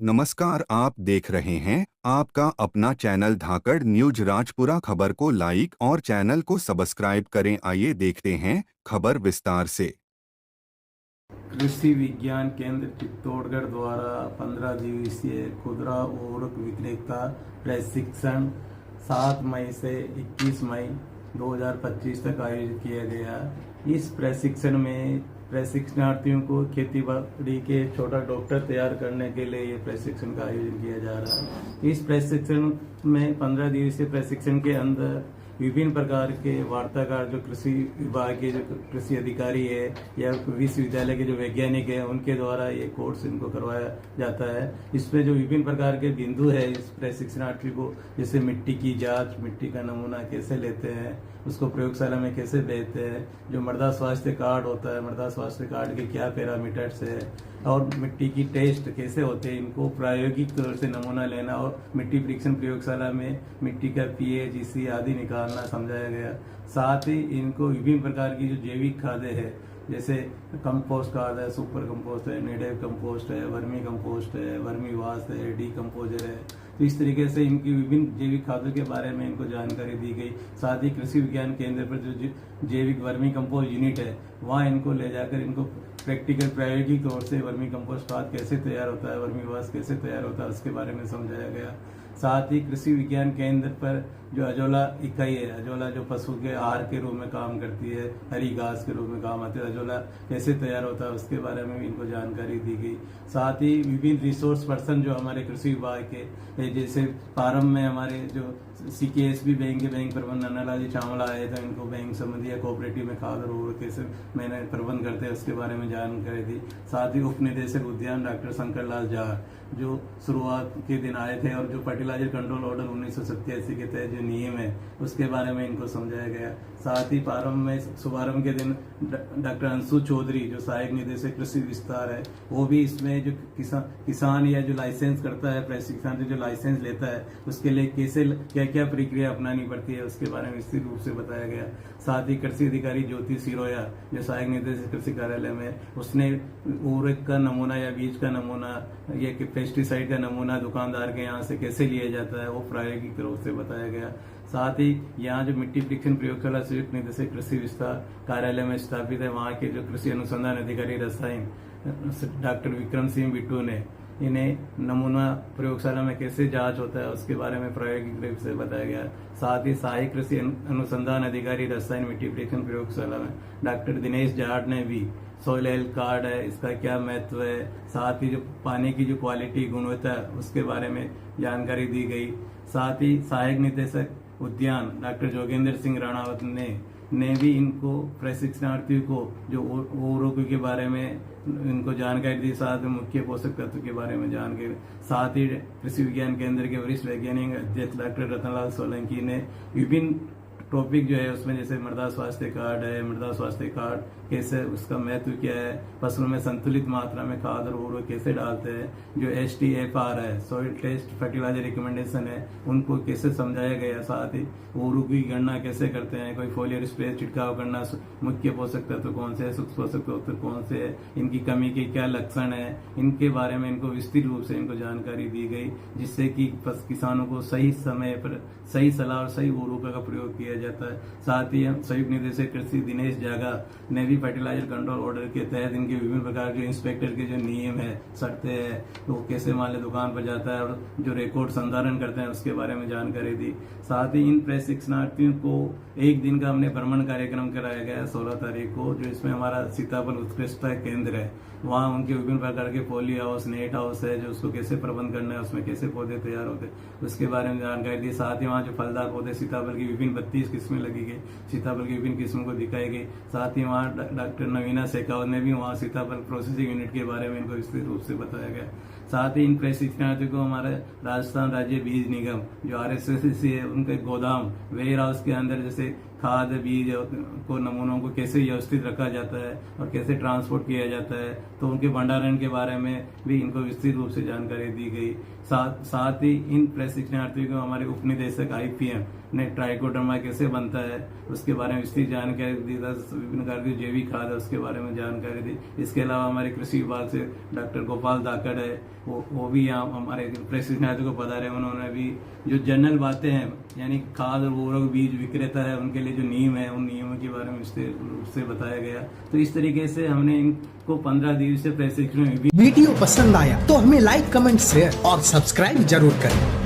नमस्कार, आप देख रहे हैं आपका अपना चैनल धाकड़ न्यूज राजपुरा। खबर को लाइक और चैनल को सब्सक्राइब करें। आइए देखते हैं खबर विस्तार से। कृषि विज्ञान केंद्र चित्तौड़गढ़ द्वारा 15 दिवसीय खुदरा उर्वरक विक्रेता प्रशिक्षण 7 मई से 21 मई 2025 तक आयोजित किया गया। इस प्रशिक्षण में प्रशिक्षणार्थियों को खेती बाड़ी के छोटा डॉक्टर तैयार करने के लिए ये प्रशिक्षण का आयोजन किया जा रहा है। इस प्रशिक्षण में 15 दिवसीय प्रशिक्षण के अंदर विभिन्न प्रकार के वार्ताकार जो कृषि विभाग के जो कृषि अधिकारी है या विश्वविद्यालय के जो वैज्ञानिक है उनके द्वारा ये कोर्स इनको करवाया जाता है। इसमें जो विभिन्न प्रकार के बिंदु है इस प्रशिक्षणार्थी को, जैसे मिट्टी की जांच, मिट्टी का नमूना कैसे लेते हैं, उसको प्रयोगशाला में कैसे भेजते हैं, जो मृदा स्वास्थ्य कार्ड होता है, मृदा स्वास्थ्य कार्ड के क्या पैरामीटर्स है और मिट्टी की टेस्ट कैसे होते हैं, इनको प्रायोगिक तौर से नमूना लेना और मिट्टी परीक्षण प्रयोगशाला में मिट्टी का पीएच, इसी आदि निकालना समझाया गया। साथ ही इनको विभिन्न प्रकार की जो जैविक खादें है, जैसे कंपोस्ट खाद है, सुपर कंपोस्ट है, नेटिव कंपोस्ट है, वर्मी कंपोस्ट है, वर्मी वास्ट है, डीकम्पोजर है, तो इस तरीके से इनकी विभिन्न जैविक खादों के बारे में इनको जानकारी दी गई। साथ ही कृषि विज्ञान केंद्र पर जो जैविक वर्मी कंपोस्ट यूनिट है वहाँ इनको ले जाकर इनको प्रैक्टिकल प्रायोगिक तौर से वर्मी कंपोस्ट खाद कैसे तैयार होता है, वर्मी वास्ट कैसे तैयार होता है, उसके बारे में समझाया गया। साथ ही कृषि विज्ञान केंद्र पर जो अजोला इकाई है, अजोला जो पशु के आहार के रूप में काम करती है, हरी घास के रूप में काम आती है, अजोला कैसे तैयार होता है उसके बारे में भी इनको जानकारी दी गई। साथ ही विभिन्न रिसोर्स पर्सन जो हमारे कृषि विभाग के, जैसे प्रारंभ में हमारे जो CKSB बैंक के बैंक प्रबंध नन्नालाल जी चावला आए थे, इनको बैंक संबंधी या कोऑपरेटिव में खाद और उर्वरक कैसे मैंने प्रबंध करते हैं उसके बारे में जानकारी दी। साथ ही उप निदेशक उद्यान डॉक्टर शंकर लाल झा जो शुरुआत के दिन आए थे और जो फर्टिलाइजर कंट्रोल ऑर्डर 1987 के तहत जो नियम है उसके बारे में इनको समझाया गया। साथ ही प्रारंभ में शुभारंभ के दिन डॉक्टर अंशु चौधरी जो सहायक निदेशक कृषि विस्तार है, वो भी इसमें जो किसान या जो लाइसेंस करता है, प्रशिक्षण जो लाइसेंस लेता है उसके लिए कैसे क्या क्या प्रक्रिया अपनानी पड़ती है उसके बारे में विस्तृत रूप से बताया गया। साथ ही कृषि अधिकारी ज्योति सिरोया जो सहायक निदेशक कृषि कार्यालय में, उसने उर्वरक का नमूना या बीज का नमूना या पेस्टिसाइड का नमूना दुकानदार के यहाँ से कैसे लिया जाता है वो प्रायोगिक रूप से बताया गया। साथ ही यहाँ जो मिट्टी परीक्षण प्रयोगशाला संयुक्त निदेशक कृषि विस्तार कार्यालय में स्थापित है, वहाँ के जो कृषि अनुसंधान अधिकारी रसायन डॉक्टर विक्रम सिंह बिट्टू ने इन्हें नमूना प्रयोगशाला में कैसे जांच होता है उसके बारे में प्रायोगिक रूप से बताया गया। साथ ही सहायक कृषि अनुसंधान अधिकारी रसायन मिट्टी परीक्षण प्रयोगशाला में डॉक्टर दिनेश जाट ने भी सॉइल हेल्थ कार्ड है, इसका क्या महत्व है, साथ ही जो पानी की जो क्वालिटी गुणवत्ता है उसके बारे में जानकारी दी गई। साथ ही सहायक निदेशक उद्यान डॉक्टर जोगेंद्र सिंह राणावत ने भी इनको प्रशिक्षणार्थियों को जो उर्वरकों के बारे में इनको जानकारी दी, साथ में मुख्य पोषक तत्व के बारे में जानकारी। साथ ही कृषि विज्ञान केंद्र के वरिष्ठ वैज्ञानिक अध्यक्ष डॉक्टर रतनलाल सोलंकी ने विभिन्न टॉपिक जो है उसमें, जैसे मृदा स्वास्थ्य कार्ड है, मृदा स्वास्थ्य कार्ड कैसे, उसका महत्व क्या है, फसलों में संतुलित मात्रा में खाद और उर्वरक कैसे डालते हैं, जो STFR है, सॉइल टेस्ट फर्टिलाइजर रिकमेंडेशन है, उनको कैसे समझाया गया। साथ ही उर्वरक की गणना कैसे करते हैं, कोई फोलियर स्प्रे छिड़काव करना, मुख्य पोषक तत्व कौन से है, सूक्ष्म पोषक तत्व कौन से है, इनकी कमी के क्या लक्षण है, इनके बारे में इनको विस्तृत रूप से इनको जानकारी दी गई, जिससे कि किसानों को सही समय पर सही सलाह और सही उर्वरक का प्रयोग किया जाता है। साथ ही संयुक्त निदेशक कृषि दिनेश जागा ने भी फर्टिलाइजर कंट्रोल ऑर्डर के तहत इनके विभिन्न प्रकार के इंस्पेक्टर के जो नियम है, शर्तें है, तो वो कैसे मान ली दुकान पर जाता है और जो रिकॉर्ड संधारण करते हैं उसके बारे में जानकारी दी। साथ ही इन प्रशिक्षणार्थियों को एक दिन का हमने भ्रमण कार्यक्रम कराया गया 16 तारीख को, जो इसमें हमारा सीताफल उत्कृष्टता केंद्र है, वहाँ उनके विभिन्न प्रकार के पॉली हाउस, नेट हाउस है, जो उसको कैसे प्रबंध करना है, उसमें कैसे पौधे तैयार होते हैं उसके बारे में जानकारी दी। साथ ही वहाँ जो फलदार पौधे सीताफल की विभिन्न 32 किस्में लगी गई, सीताफल की विभिन्न किस्मों को दिखाई गई। साथ ही वहाँ डॉक्टर नवीना शेखावत ने भी वहाँ सीताफल प्रोसेसिंग यूनिट के बारे में इनको विस्तृत रूप से बताया गया। साथ ही इन प्रशिक्षणार्थियों को हमारे राजस्थान राज्य बीज निगम जो RSSC है, उनके गोदाम वेयर हाउस के अंदर जैसे खाद बीज को नमूनों को कैसे व्यवस्थित रखा जाता है और कैसे ट्रांसपोर्ट किया जाता है, तो उनके भंडारण के बारे में भी इनको विस्तृत रूप से जानकारी दी गई। साथ ही इन प्रशिक्षणार्थियों को हमारे उपनिदेशक IPM ने ट्राइकोडर्मा कैसे बनता है उसके बारे में विस्तृत जानकारी दी, विभिन्न प्रकार की जैविक खाद है उसके बारे में जानकारी दी। इसके अलावा हमारे कृषि विभाग से डॉक्टर गोपाल धाकड़ है, वो भी यहाँ हमारे प्रशिक्षणार्थियों को बता रहे हैं। उन्होंने भी जो जनरल बातें हैं यानी खाद और उर्वरक बीज विक्रेता है उनके लिए जो नियम है उन नियमों के बारे में विस्तृत रूप से बताया गया। तो इस तरीके से हमने इनको 15 दिवसीय प्रशिक्षण वीडियो पसंद आया तो हमें लाइक, कमेंट, शेयर और सब्सक्राइब जरूर करें।